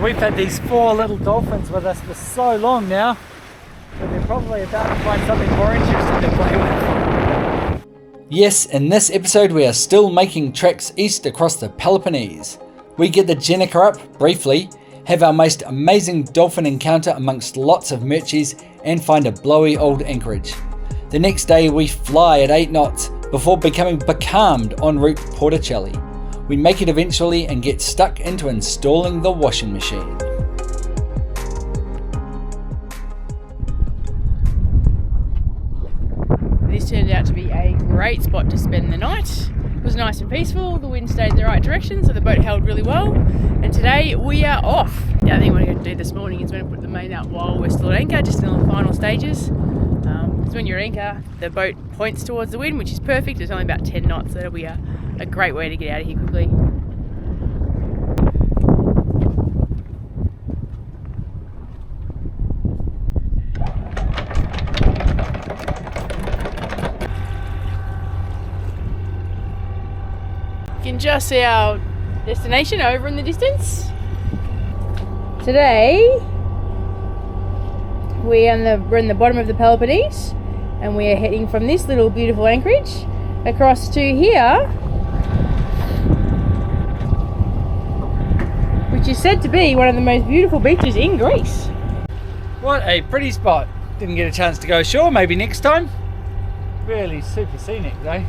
We've had these 4 little dolphins with us for so long now, but they're probably about to find something more interesting to play with. Yes, in this episode we are still making tracks east across the Peloponnese. We get the gennaker up briefly, have our most amazing dolphin encounter amongst lots of murchies, and find a blowy old anchorage. The next day we fly at 8 knots before becoming becalmed en route Porto Cheli. We make it eventually and get stuck into installing the washing machine. This turned out to be a great spot to spend the night. It was nice and peaceful, the wind stayed in the right direction, so the boat held really well. And today we are off. The other thing we're going to do this morning is we're going to put the main out while we're still at anchor, just in the final stages. Because when you're at anchor, the boat points towards the wind, which is perfect. It's only about 10 knots, so that'll be a great way to get out of here quickly. You can just see our destination over in the distance. Today we're in the bottom of the Peloponnese, and we are heading from this little beautiful anchorage across to here, which is said to be one of the most beautiful beaches in Greece. What a pretty spot. Didn't get a chance to go ashore, maybe next time. Really super scenic though.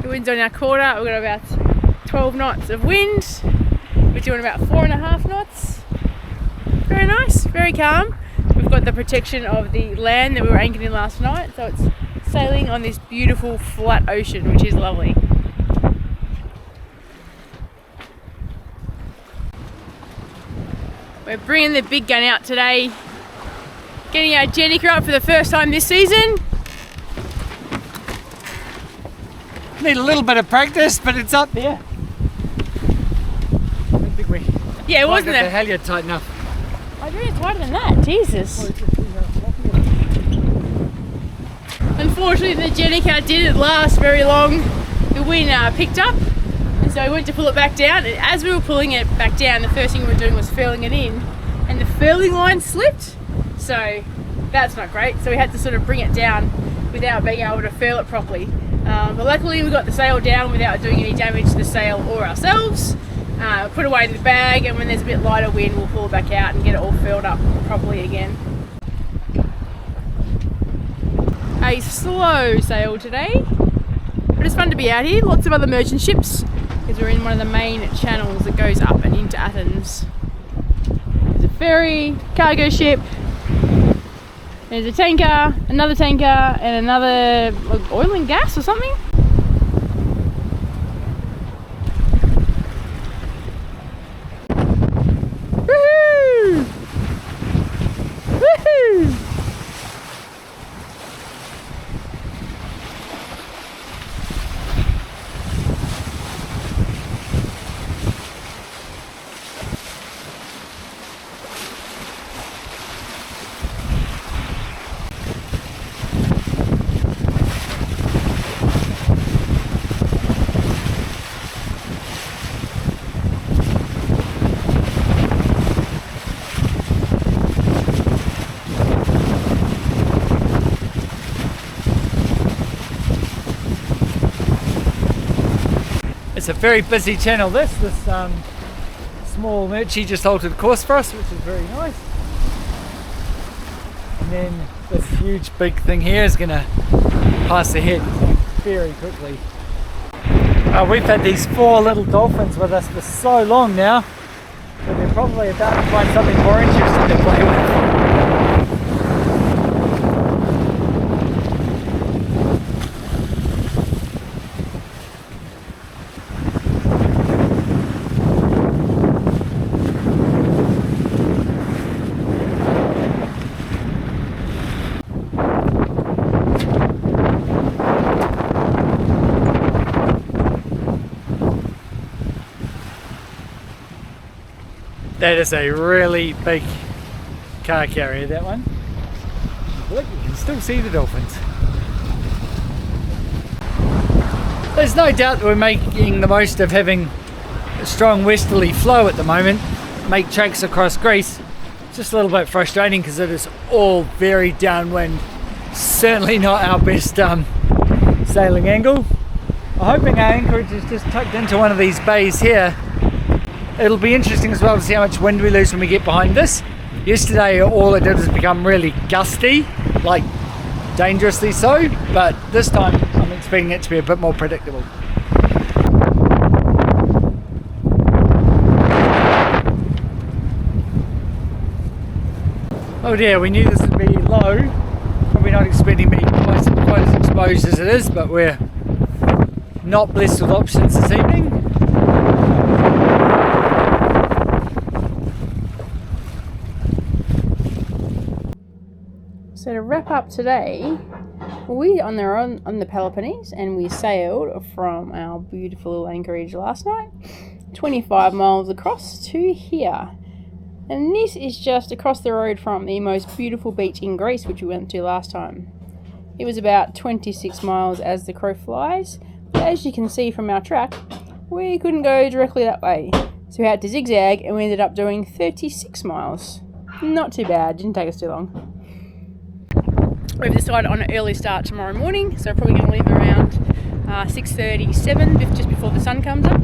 The wind's on our quarter, we've got about 12 knots of wind. We're doing about 4.5 knots. Very nice, very calm. We've got the protection of the land that we were anchored in last night, so it's sailing on this beautiful flat ocean, which is lovely. We're bringing the big gun out today, getting our gennaker up for the first time this season. Need a little bit of practice, but it's up there. I think we Yeah, it wasn't the it? halyard tight enough. I drew it tighter than that, Jesus. Unfortunately, the gennaker didn't last very long. The wind picked up, and so we went to pull it back down. And as we were pulling it back down, the first thing we were doing was furling it in, and the furling line slipped. So that's not great. So we had to sort of bring it down without being able to furl it properly. But luckily we got the sail down without doing any damage to the sail or ourselves. Put away in the bag, and when there's a bit lighter wind we'll pull it back out and get it all filled up properly again. A slow sail today, but it's fun to be out here. Lots of other merchant ships, because we're in one of the main channels that goes up and into Athens. There's a ferry, cargo ship, there's a tanker, another tanker, and another oil and gas or something. Woohoo! Woohoo! It's a very busy channel this small murchie just altered course for us, which is very nice. And then this huge big thing here is going to pass ahead very quickly. We've had these 4 little dolphins with us for so long now, but they're probably about to find something more interesting to play with. That is a really big car carrier, that one. Look, you can still see the dolphins. There's no doubt that we're making the most of having a strong westerly flow at the moment, make tracks across Greece. It's just a little bit frustrating because it is all very downwind. Certainly not our best sailing angle. I'm hoping our anchorage is just tucked into one of these bays here. It'll be interesting as well to see how much wind we lose when we get behind this. Yesterday all it did was become really gusty, like dangerously so, but this time I'm expecting it to be a bit more predictable. Oh dear, we knew this would be low. Probably not expecting to be quite as exposed as it is, but we're not blessed with options this evening. So to wrap up today, we on the Peloponnese, and we sailed from our beautiful little anchorage last night, 25 miles across to here. And this is just across the road from the most beautiful beach in Greece, which we went to last time. It was about 26 miles as the crow flies, but as you can see from our track, we couldn't go directly that way. So we had to zigzag, and we ended up doing 36 miles. Not too bad, didn't take us too long. We've decided on an early start tomorrow morning, so we're probably going to leave around 6:37, just before the sun comes up.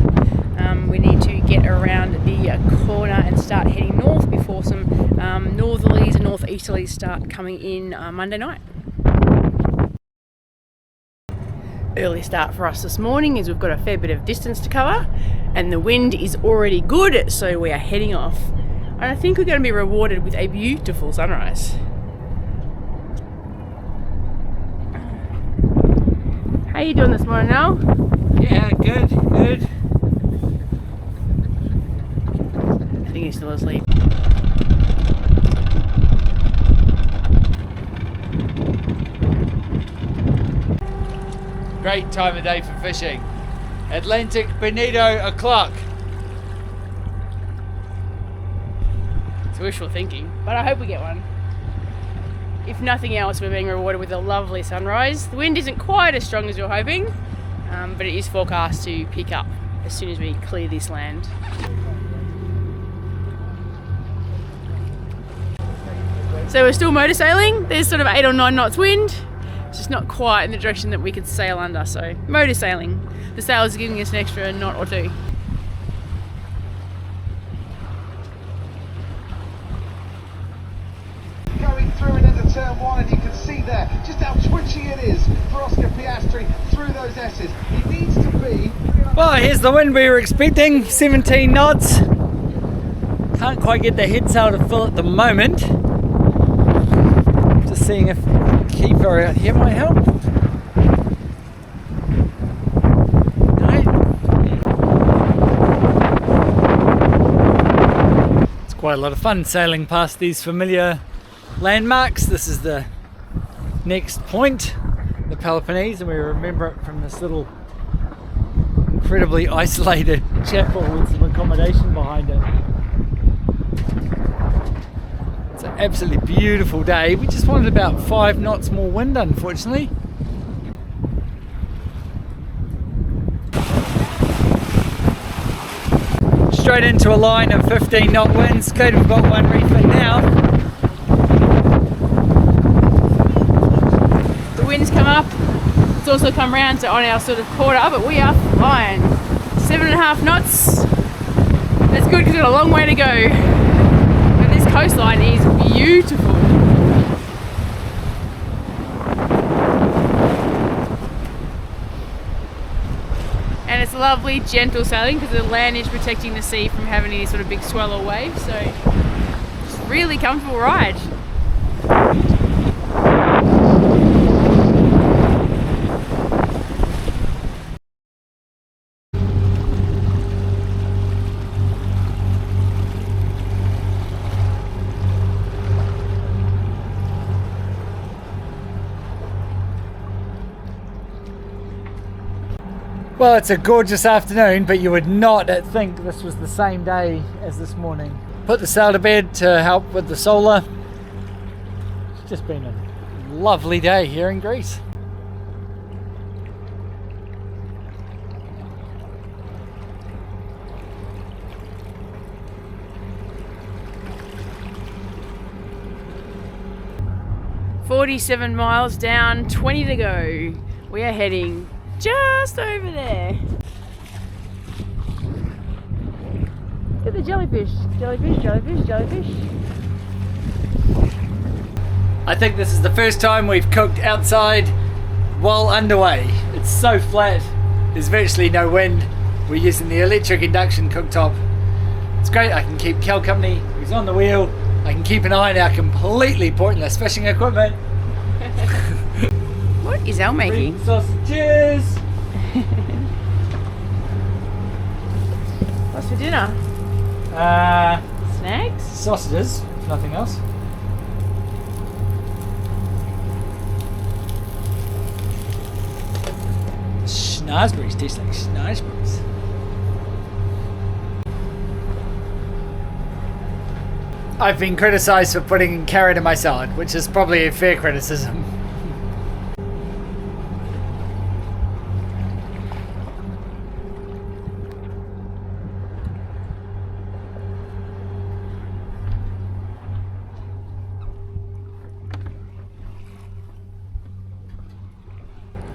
We need to get around the corner and start heading north before some northerlies and northeasterlies start coming in Monday night. Early start for us this morning is we've got a fair bit of distance to cover, and the wind is already good, so we are heading off. And I think we're going to be rewarded with a beautiful sunrise. How are you doing this morning, Al? Yeah, good. I think he's still asleep. Great time of day for fishing. Atlantic bonito o'clock. It's wishful thinking, but I hope we get one. If nothing else, we're being rewarded with a lovely sunrise. The wind isn't quite as strong as we were hoping, but it is forecast to pick up as soon as we clear this land. So we're still motor sailing. There's sort of 8 or 9 knots wind. It's just not quite in the direction that we could sail under, so motor sailing. The sails are giving us an extra knot or two. Going through and into turn 1, and you can see there just how twitchy it is for Oscar Piastri through those S's. He needs to be... Well, here's the wind we were expecting, 17 knots. Can't quite get the head sail to fill at the moment. Just seeing if the keeper out here might help. No. It's quite a lot of fun sailing past these familiar landmarks. This is the next point, the Peloponnese, and we remember it from this little incredibly isolated chapel with some accommodation behind it. It's an absolutely beautiful day. We just wanted about 5 knots more wind, unfortunately. Straight into a line of 15 knot winds. Glad we've got one refit now. The wind's come up. It's also come round to on our sort of quarter, but we are fine. 7.5 knots. That's good because we've got a long way to go. But this coastline is beautiful. And it's lovely, gentle sailing because the land is protecting the sea from having any sort of big swell or wave. So it's a really comfortable ride. Well, it's a gorgeous afternoon, but you would not think this was the same day as this morning. Put the sail to bed to help with the solar. It's just been a lovely day here in Greece. 47 miles down, 20 to go. We are heading just over there. Look at the jellyfish. Jellyfish, jellyfish, jellyfish. I think this is the first time we've cooked outside while underway. It's so flat, there's virtually no wind. We're using the electric induction cooktop. It's great, I can keep Kel company, he's on the wheel. I can keep an eye on our completely pointless fishing equipment. What is Al making? Sausages! What's for dinner? Snacks? Sausages, if nothing else. Schnozberries taste like schnozberries. I've been criticised for putting carrot in my salad, which is probably a fair criticism.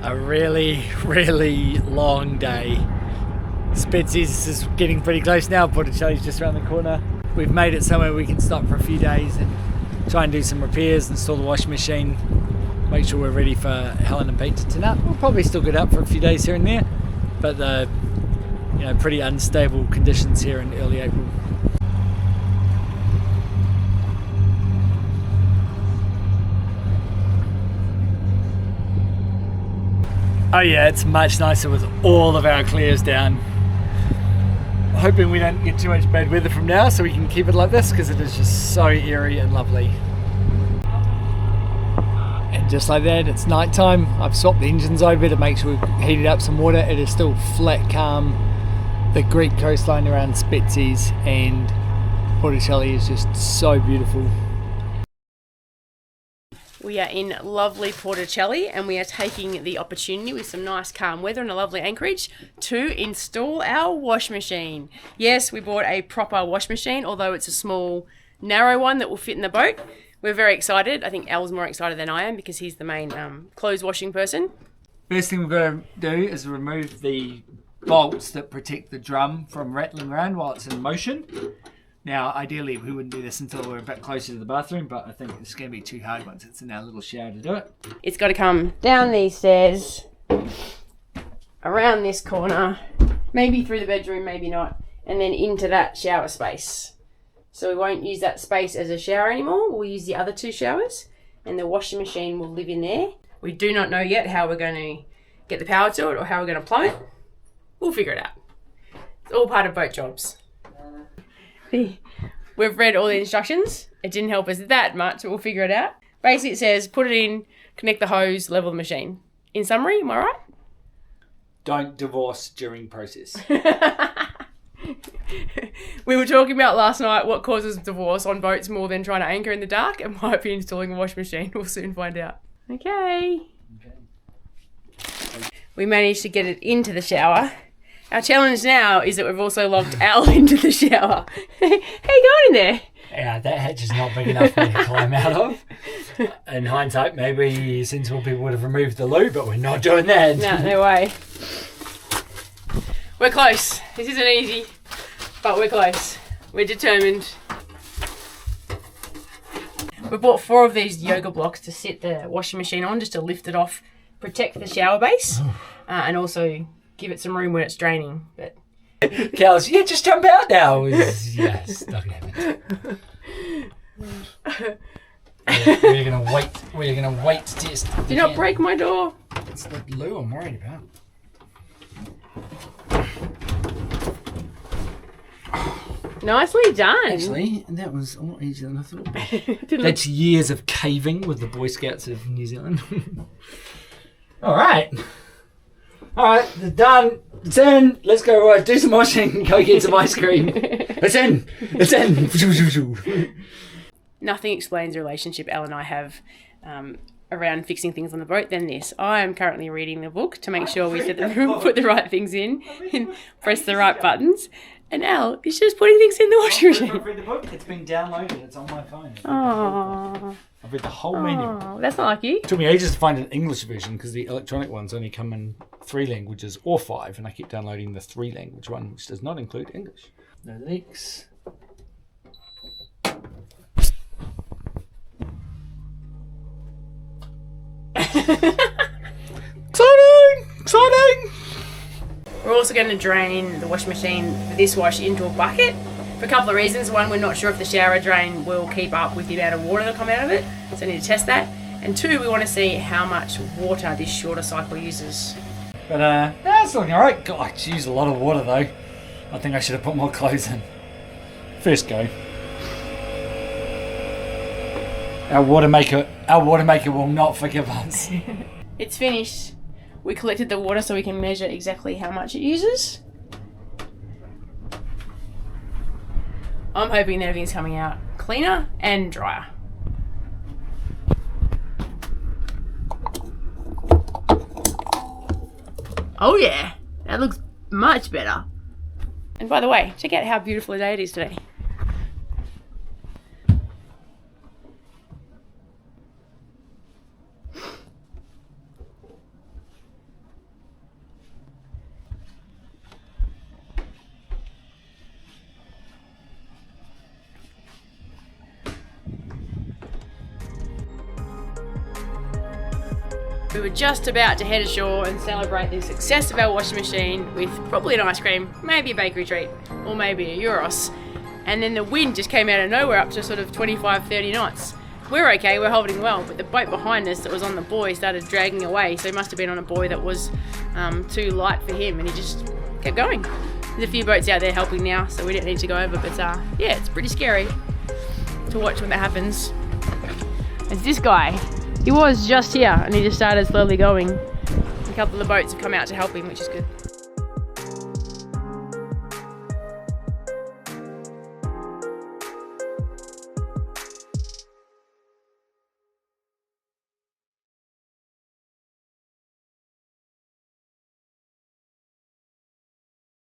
A really, really long day. Spetzies is getting pretty close now. Porto Cheli's just around the corner. We've made it somewhere we can stop for a few days and try and do some repairs, install the washing machine, make sure we're ready for Helen and Pete to turn up. We'll probably still get up for a few days here and there, but the pretty unstable conditions here in early April. Oh yeah, it's much nicer with all of our clears down. Hoping we don't get too much bad weather from now so we can keep it like this, because it is just so airy and lovely. And just like that, it's night time. I've swapped the engines over to make sure we've heated up some water. It is still flat calm. The Greek coastline around Spetzies and Porto Cheli is just so beautiful. We are in lovely Porto Cheli and we are taking the opportunity with some nice calm weather and a lovely anchorage to install our wash machine. Yes, we bought a proper wash machine, although it's a small, narrow one that will fit in the boat. We're very excited. I think Al's more excited than I am because he's the main clothes washing person. First thing we've got to do is remove the bolts that protect the drum from rattling around while it's in motion. Now, ideally, we wouldn't do this until we're a bit closer to the bathroom, but I think it's going to be too hard once it's in our little shower to do it. It's got to come down these stairs, around this corner, maybe through the bedroom, maybe not, and then into that shower space. So we won't use that space as a shower anymore. We'll use the other two showers, and the washing machine will live in there. We do not know yet how we're going to get the power to it or how we're going to plumb it. We'll figure it out. It's all part of boat jobs. We've read all the instructions. It didn't help us that much, but we'll figure it out. Basically, it says put it in, connect the hose, level the machine. In summary, am I right? Don't divorce during process. We were talking about last night what causes divorce on boats more than trying to anchor in the dark. It might be installing a wash machine. We'll soon find out. Okay. We managed to get it into the shower. Our challenge now is that we've also locked Al into the shower. How you going in there? Yeah, that hatch is not big enough for me to climb out of. In hindsight, maybe sensible people would have removed the loo, but we're not doing that. No way. We're close. This isn't easy, but we're close. We're determined. We bought 4 of these yoga blocks to sit the washing machine on, just to lift it off, protect the shower base, and also give it some room when it's draining. But Cal's, yeah, just jump out now. Yes, not gonna happen. We're gonna wait to test. Do not break my door. It's the loo I'm worried about. Nicely done. Actually, that was a lot easier than I thought. That's years of caving with the Boy Scouts of New Zealand. All right, they're done. It's in. Let's go do some washing. Go get some ice cream. It's in. Nothing explains the relationship Al and I have around fixing things on the boat than this. I am currently reading the book to make sure we put the right things in and press the right buttons. And Al is just putting things in the washing machine. Read the book. It's been downloaded. It's on my phone. Aww. I've read the whole menu. Oh, that's not like you. It took me ages to find an English version because the electronic ones only come in 3 languages or 5, and I keep downloading the 3 language one, which does not include English. No leaks. Exciting! We're also going to drain the washing machine for this wash into a bucket for a couple of reasons. One, we're not sure if the shower drain will keep up with the amount of water that'll come out of it, so we need to test that. And 2, we want to see how much water this shorter cycle uses. But that's looking alright. God, I use a lot of water though. I think I should have put more clothes in. First go. Our water maker will not forgive us. It's finished. We collected the water so we can measure exactly how much it uses. I'm hoping that everything's coming out cleaner and drier. Oh yeah, that looks much better. And by the way, check out how beautiful a day it is today. We were just about to head ashore and celebrate the success of our washing machine with probably an ice cream, maybe a bakery treat, or maybe a gyros. And then the wind just came out of nowhere up to sort of 25-30 knots. We're okay, we're holding well, but the boat behind us that was on the buoy started dragging away, so he must have been on a buoy that was too light for him, and he just kept going. There's a few boats out there helping now, so we don't need to go over, but yeah, it's pretty scary to watch when that happens. It's this guy. He was just here and he just started slowly going. A couple of the boats have come out to help him, which is good.